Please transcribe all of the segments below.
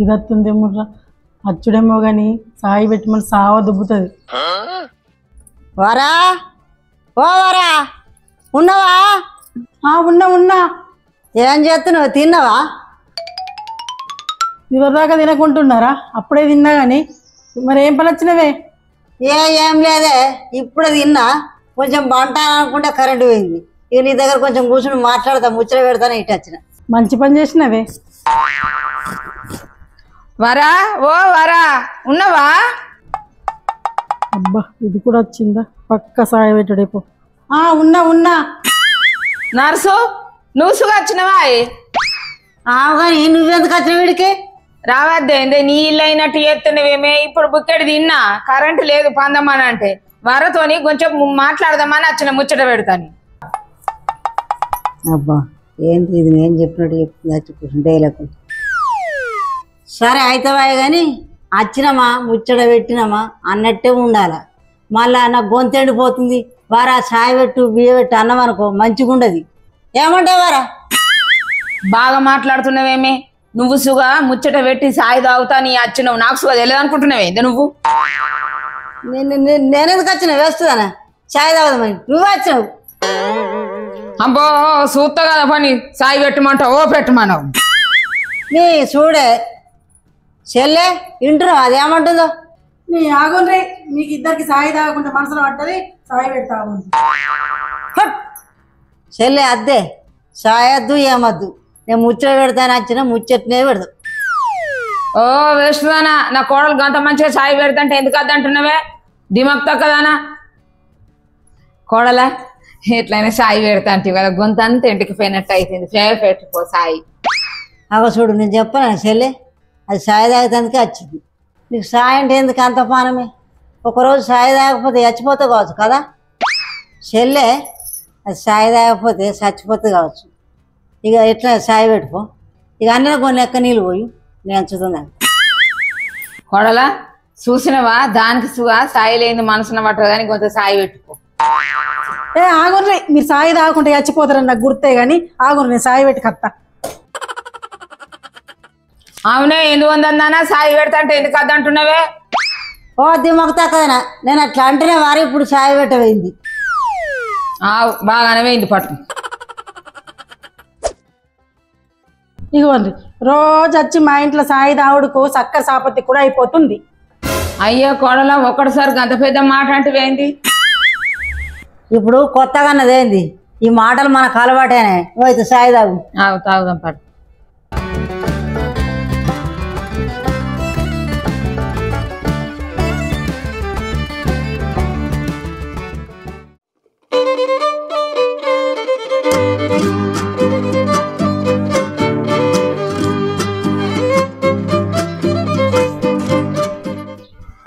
ఇదత్తుంది ముర్రా అచ్చుడేమో గాని సాయి పెట్టి మన సావ దుబ్బుతుంది. వరా ఓ వరా ఉన్నావా? ఉన్నా ఏం చేస్తున్నావు? తిన్నావా? ఇవరిదాకా తినకుంటున్నారా? అప్పుడే తిన్నా గాని మరి ఏం పని వచ్చినవే? ఏం లేదే, ఇప్పుడే తిన్నా. కొంచెం బంటాను అనుకుంటే కరెంటు పోయింది. ఇక నీ దగ్గర కొంచెం కూర్చుని మాట్లాడతా, ముచ్చట పెడతానే ఇటు వచ్చిన. మంచి పని చేసినవే. వరా ఓ వరా ఉన్నావా? అబ్బా ఇది కూడా వచ్చిందా? పక్క సాయ పెట్టడేపో. ఉన్నా నర్సు నువ్వుగా వచ్చినవా? కానీ నువ్వెందుకు వచ్చిన వీడికి? రావద్దే, నీ ఇల్లు అయినట్టు చేస్తున్నవేమే. ఇప్పుడు బుక్కెడు తిన్నా, కరెంటు లేదు పందమని అంటే వరతోని కొంచెం మాట్లాడదామని వచ్చిన, ముచ్చట పెడతాను. అబ్బా ఏంటి ఇది? నేను చెప్పినట్టు చెప్తుంది డైలకు. సరే అయితవాయి కానీ వచ్చినామా ముచ్చట పెట్టినామా అన్నట్టే ఉండాల. మళ్ళా నాకు గొంతు ఎండిపోతుంది. వారా చాయ్ పెట్టు బియ్య పెట్టు అన్నం అనుకో మంచిగా ఉండదు. ఏమంటావు వారా? బాగా మాట్లాడుతున్నావేమే. నువ్వు సుగా ముచ్చట పెట్టి సాయి తాగుతా నీ వచ్చినావు, నాకు సుగా తెలియదు అనుకుంటున్నావే నువ్వు? నేనెందుకు వచ్చిన? వేస్తుందనా చాయ్ తాగుదామని? నువ్వే వచ్చినావు. అబ్బో సూత్త కదా పని. సాయి పెట్టమంటావు ఓ పెట్టమన్నావు. నీ చూడే చెల్లె వింటున్నావు అదేమంటుందో? నీ ఆగుండ్రి, మీకు ఇద్దరికి సాయి తాగకుండా మనసులో పట్టది. సాయి పెడతాగు చెల్లె అద్దే సాయద్దు ఏమద్దు. నేను ముచ్చట పెడతాను వచ్చిన ముచ్చటనే పెడదు. ఓ వేస్తుందానా, నా కోడలు గంత మంచిగా సాయి పెడతాంటే ఎందుకు అద్దంటున్నావే? దిమాగ్ తక్కదానా కోడలా? ఎట్లయినా సాయి పెడతా అంటే కదా గొంత అంతా ఇంటికి పోయినట్టు అవుతుంది. పెట్టుకో సాయి. అవ చూడు నేను చెప్పాను చెల్లె, అది సాయి తాగేదానికి వచ్చింది. నీకు సాయి అంటే ఎందుకు అంత పానమే? ఒకరోజు సాయి తాగకపోతే చచ్చిపోతే కావచ్చు కదా చెల్లె. అది సాయి తాగకపోతే చచ్చిపోతే కావచ్చు. ఇక ఎట్లా సాయి పెట్టుకో. ఇక అన్నీ కొన్ని ఎక్క నీళ్ళు పోయి నేను ఎంచుతున్నాను. కోడలా చూసినవా? దానికి సుగా సాయి లేని మనసున పట్టదు కానీ కొంత సాయి పెట్టుకో. ఆగుండ్రి, మీరు సాయి తాగకుండా చచ్చిపోతారని నాకు గుర్తే గాని ఆగుండ్రి, నేను సాయి పెట్టి కత్తా. అవునే ఎందుకు ఉందన్నానా? సాయి పెడతా అంటే ఎందుకు అద్దంటున్నావే? ఓ దిమ్మకు తక్కదనా, నేను అట్లా అంటేనే వారు ఇప్పుడు సాయి పెట్టబోయింది. బాగానే పోయింది పట్టు. ఇగోండి రోజు వచ్చి మా ఇంట్లో సాయి దావుడుకు చక్కర సాపత్తి కూడా అయిపోతుంది. అయ్యో కోడలా ఒక్కటిసారి గంత పెద్ద మాట అంటే ఏంది? ఇప్పుడు కొత్తగా అన్నదేంది? ఈ మాటలు మనకు అలవాటేనే. అయితే సాయి తాగు. తాగుదాం పట్టు.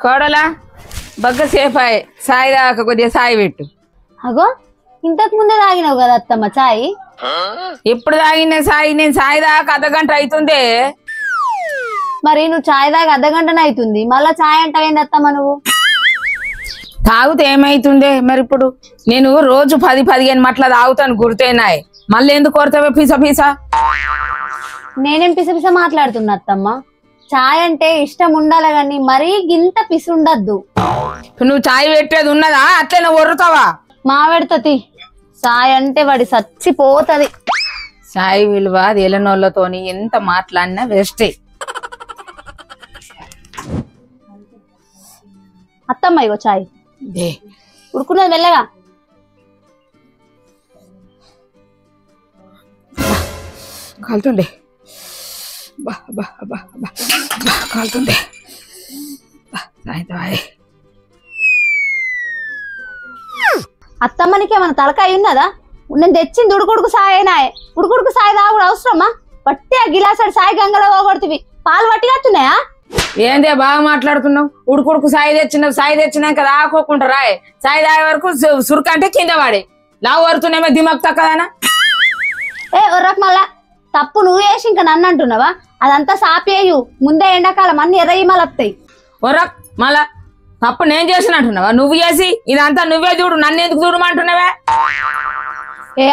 కోడలా బగ్గ సేపాయ్ సాయి దాకా కొద్దిగా సాయి పెట్టు. అగో ఇంతకు ముందే తాగినావు కదా అత్తమ్మ చాయ్? ఎప్పుడు తాగిన సాయి? నేను సాయి దాకా అర్ధగంట అవుతుంది. మరి నువ్వు చాయ్ దాకా అర్ధగంటనే అవుతుంది, మళ్ళా చాయ్ అంటావేంది అత్తమ్మ నువ్వు? తాగుతే ఏమైతుందే మరి? ఇప్పుడు నేను రోజు 10-15 మట్ల తాగుతాను గుర్తేనాయ్. మళ్ళీ ఎందుకు కొడతావే పిసా పిసా? నేనేం పిసపిస మాట్లాడుతున్నా అత్తమ్మ? చాయ్ అంటే ఇష్టం ఉండాలి గాని మరీ గింత పిసి ఉండద్దు. నువ్వు చాయ్ పెట్టేది ఉన్నదా? అట్లనే ఒర్రుతావా? మా పెడతది చాయ్ అంటే వాడి చచ్చిపోతది. చాయ్ విలువ తేలనోళ్ళతోని ఎంత మాట్లాడినా వేస్టే. అత్తమ్మ ఇగో చాయ్ ఉడుకున్నది మెల్లగా. కాలుతుండే కాలుతుండే. అత్తమ్మ నీకేమన్నా తలకాయ ఉన్నదా? నేను తెచ్చింది ఉడుకుడుకు సాయి అయినాయే. ఉడుకుడుకు సాయి తాగుడు అవసరమా? పట్టి ఆ గిలాసాడు సాయి గంగలో పోగొడుతుంది. పాలు పట్టి వస్తున్నాయా? ఏందే బాగా మాట్లాడుతున్నావు? ఉడుకుడుకు సాయి తెచ్చినావు, సాయి తెచ్చినాక రాకోకుండా రాయ్. సాయి తాగే వరకు సురుకంటే కింద వాడే లావు వరుతున్నామో దిమాగ్ తక్కదానా? ఒర్రకు మళ్ళా తప్పు నువ్వు వేసి ఇంకా నన్ను అంటున్నావా? అదంతా సాపేయు, ముందే ఎండాకాలం అన్ని ఎర్రయ్యమలు వస్తాయి. ఒర్రక్ మళ్ళా తప్పు నేను చేసినట్టున్నావా? నువ్వు చేసి ఇదంతా నువ్వే చూడు, నన్ను ఎందుకు చూడమంటున్నావే?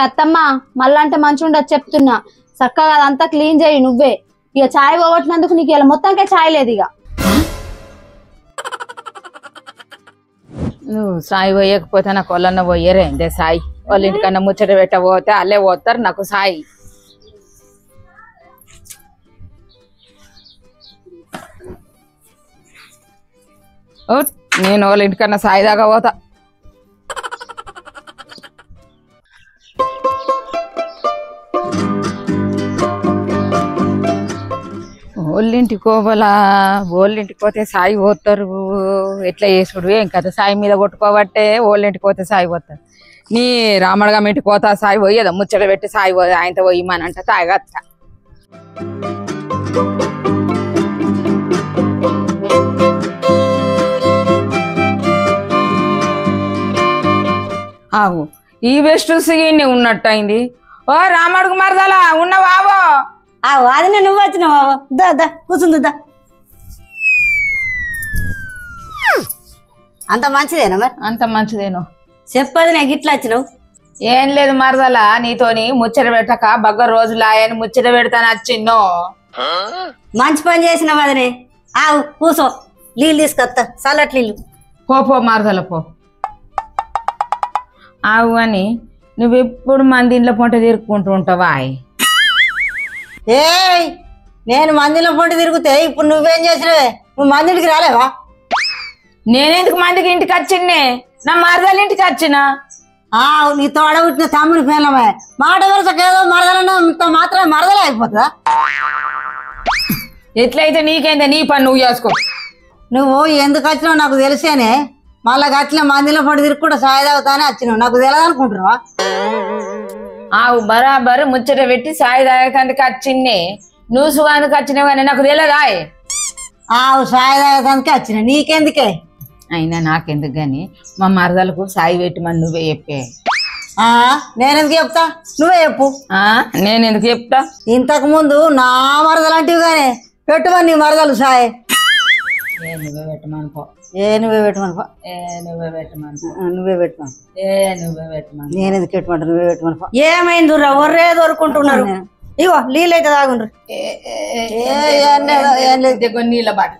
అత్తమ్మ మళ్ళా అంటే మంచి ఉండదు చెప్తున్నా. చక్కగా అదంతా క్లీన్ చేయి నువ్వే. ఇక చాయ్ పోగొట్టినందుకు నీకు ఇలా మొత్తంకే చాయ్ లేదు ఇక. నువ్వు సాయి పోయకపోతే నాకు వాళ్ళన్న పోయరే అంతే సాయి వాళ్ళ ఇంటికన్నా ముచ్చట పెట్టబోతే అల్లే పోతారు నాకు సాయి. నేను వాళ్ళ ఇంటికన్నా సాయి దాకా పోతా. ఓళ్ళింటికి పోవాలా ఓళ్ళింటికి పోతే సాయి పోతారు ఎట్లా చేసుడు ఏం కదా సాయి మీద కొట్టుకోబట్టే ఓళ్ళింటికి పోతే సాయి పోతారు. నీ రామడగా ఇంటికి పోతా సాయి పోయేదా ముచ్చట పెట్టి సాయి పోయి ఆయనతో పోయిమనంట తాగత్త. ఆవు ఈ వెస్ట్ సిగిన్ని ఉన్నట్టు అయింది. ఓ రామడుగు మరదలా ఉన్నవావో? అది నువ్వు వచ్చినావు దా కూర్చుందా. అంత మంచిదేనా మరి? అంత మంచిదేను. చెప్పది నాకు ఇట్లా వచ్చినావు. ఏం లేదు మరదలా నీతోని ముచ్చట పెట్టక బగ్గ రోజులాయని ముచ్చట పెడతాను వచ్చిన్నో. మంచి పని చేసినావు అదనే. ఆవు కూసో నీళ్ళు తీసుకొస్తా చల్లటి నీళ్ళు. పో మరదల పో. ఆవు అని నువ్వెప్పుడు మంది ఇంట్లో పొంట తిరుక్కుంటూ ఉంటావా? ఏ నేను మందిలో పొంట తిరుగుతే ఇప్పుడు నువ్వేం చేసినవే? నువ్వు మందికి రాలేవా? నేనెందుకు మందికి ఇంటికి వచ్చిన్నే? నా మరదల ఇంటికి వచ్చిన. నీ తోడ పుట్టిన తమ్ముని పేర్లమే మాట వరుసకేదో మరదలంతా మాత్రం మరదలే అయిపోతుందా? ఎట్లయితే నీకేందా నీ పని నువ్వు చేసుకో. నువ్వు ఎందుకు వచ్చినావు నాకు తెలిసేనే. మళ్ళా గట్ల మందిలో పొంట తిరుగుకుంటూ సాయి తాగుతానే వచ్చినావు. నాకు తెలియదు అనుకుంటున్నావా? ఆవు బరాబర్ ముచ్చట పెట్టి సాయి తాగేందుకు వచ్చిన్నే. నువ్వు సుగాందుకు వచ్చినావు కానీ నాకు తెలియదా? సాయి తాగేదానికి వచ్చిన నీకెందుకే? అయినా నాకెందుకు గాని మా మరదలకు సాయి పెట్టమని నువ్వే చెప్పే. నేనెందుకు చెప్తా? నువ్వే చెప్పు. నేనెందుకు చెప్తా? ఇంతకు ముందు నా మరదలంటివి గానే పెట్టుమని నీ మరదలు సాయి. నువ్వే పెట్టమని పో. నువ్వే పెట్టమని పో. నువ్వే పెట్టమని పో. నువ్వే పెట్టమని. నువ్వే పెట్టమని. నేనెందుకు పెట్టమంటా? నువ్వే పెట్టమని పో. ఏమైంది ఒర్రే దొరుకుంటున్నారు. ఇగో నీళ్ళైతే తాగుండ్రు. నీళ్ళ బాట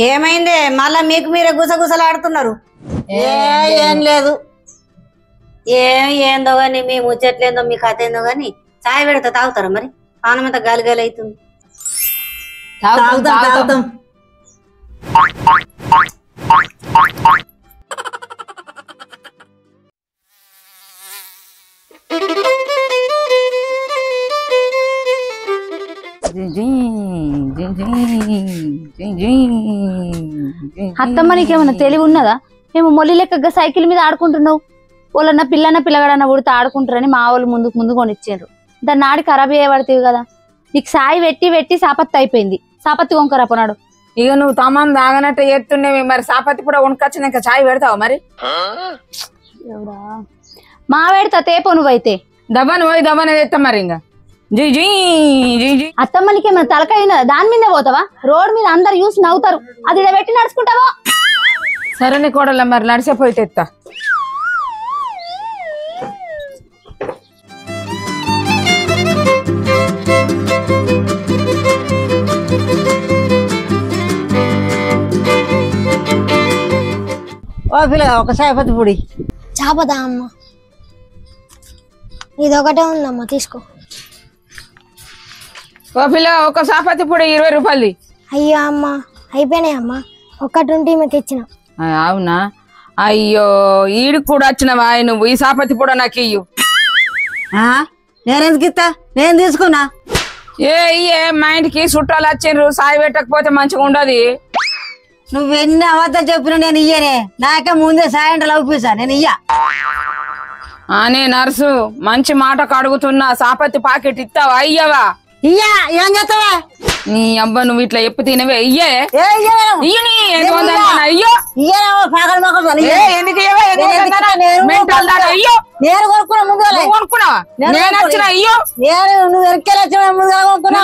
ఏమైంది మళ్ళా మీకు మీరే గుసగుసలాడుతున్నారు? ఏం లేదు. ఏందో గాని మీ ముచ్చట్లేందో మీ కథ ఏందో గాని చాయ్ పెడితే తాగుతారా మరి? పానమంతా గాలి గాలి అవుతుంది. తాగుతాం. అత్తమ్మ నీకేమన్నా తెలివి ఉన్నదా? మేము మొల్లి లెక్కగా సైకిల్ మీద ఆడుకుంటున్నావు. వాళ్ళన్న పిల్లగాడన్న ఉడితే ఆడుకుంటారని మా వాళ్ళు ముందు కొనిచ్చారు. దాన్ని ఆడి ఖరాబ్ చేయబడతావు కదా. నీకు సాయి వెట్టి సాపత్తి అయిపోయింది. సాపత్తి కొనుక్కరాపోనాడు. ఇక నువ్వు తమ్మం దాగనట్టు చేస్తున్నావి మరి సాపత్తి కూడా వణుకొచ్చినాక చాయ్ పెడతావు మరి? మా పెడతా తేపో నువ్వైతే. దవ్వను పోయి దవ్వనే తెస్తా మరి. ఇంకా అత్తమ్మ నీకేమైనా తలకాయ ఉన్నదా? దాని మీదే పోతావా? రోడ్ మీద అందరు చూసి నవ్వుతారు. అది ఇలా పెట్టి నడుచుకుంటావా? సరేనే కోడల మరి నడిచిపోయి తెస్తా. ఓ పిల్లగా ఒక సాయపతి పొడి చాపదా అమ్మ? ఇదొకటే ఉందమ్మా తీసుకో. ఓ పిల్ల ఒక సాపత్తి పొడి 20 రూపాయలు. అయ్యో అమ్మ అయిపోయినాయి అమ్మ. ఒక్కటి ఉంటే మీకు ఇచ్చిన. అవునా? అయ్యో ఈడికి కూడా వచ్చినవా నువ్వు? ఈ సాపత్తి పొడి నాకు ఇయ్యు. నేనెందుకు ఇస్తా? నేను తీసుకున్నా. ఇయ్యే మా ఇంటికి చుట్టాలు వచ్చిండ్రు. సాయి పెట్టకపోతే మంచిగా ఉండదు. నువ్వెన్ని అబద్ధాలు చెప్పినా నేను ఇయ్యనే. నాకే ముందే సాయంత్రం అవుపిస్తా. నేను ఇయ్యా. అనే నర్సు మంచి మాటకు అడుగుతున్నా. సాపత్తి పాకెట్ ఇస్తావా? అయ్యవా? ఇయ్యా. ఏం చేస్తావా? నీ అబ్బా నువ్వు ఇట్లా ఎప్పు తినవే. ఇయ్యే అయ్యో నేను కొనుక్కున్నా ముందు కొనుక్కున్నావా? నేను వచ్చిన అయ్యో నువ్వు ఎక్కేలా ముందుగా కొనుక్కున్నా.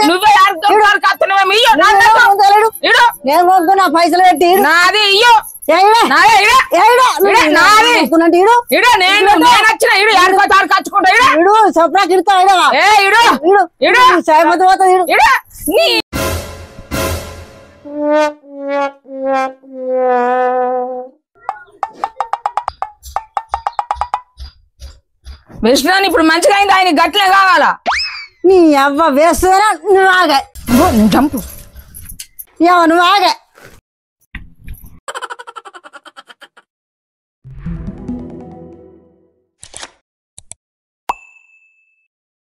నువ్వే కత్తున్నావేమి నేను కొనుక్కున్నా పైసలు పెట్టి నాది ఇయ్యో కచ్చుకుంటా సప్రా కిడతా సాయిపోతే పోతుంది విష్ణుని ఇప్పుడు మంచిగా అయింది ఆయన గట్లే కావాలా నీ అవ్వ వేస్తున్నా నువ్వు ఆగా చంపు నువ్వు ఆగా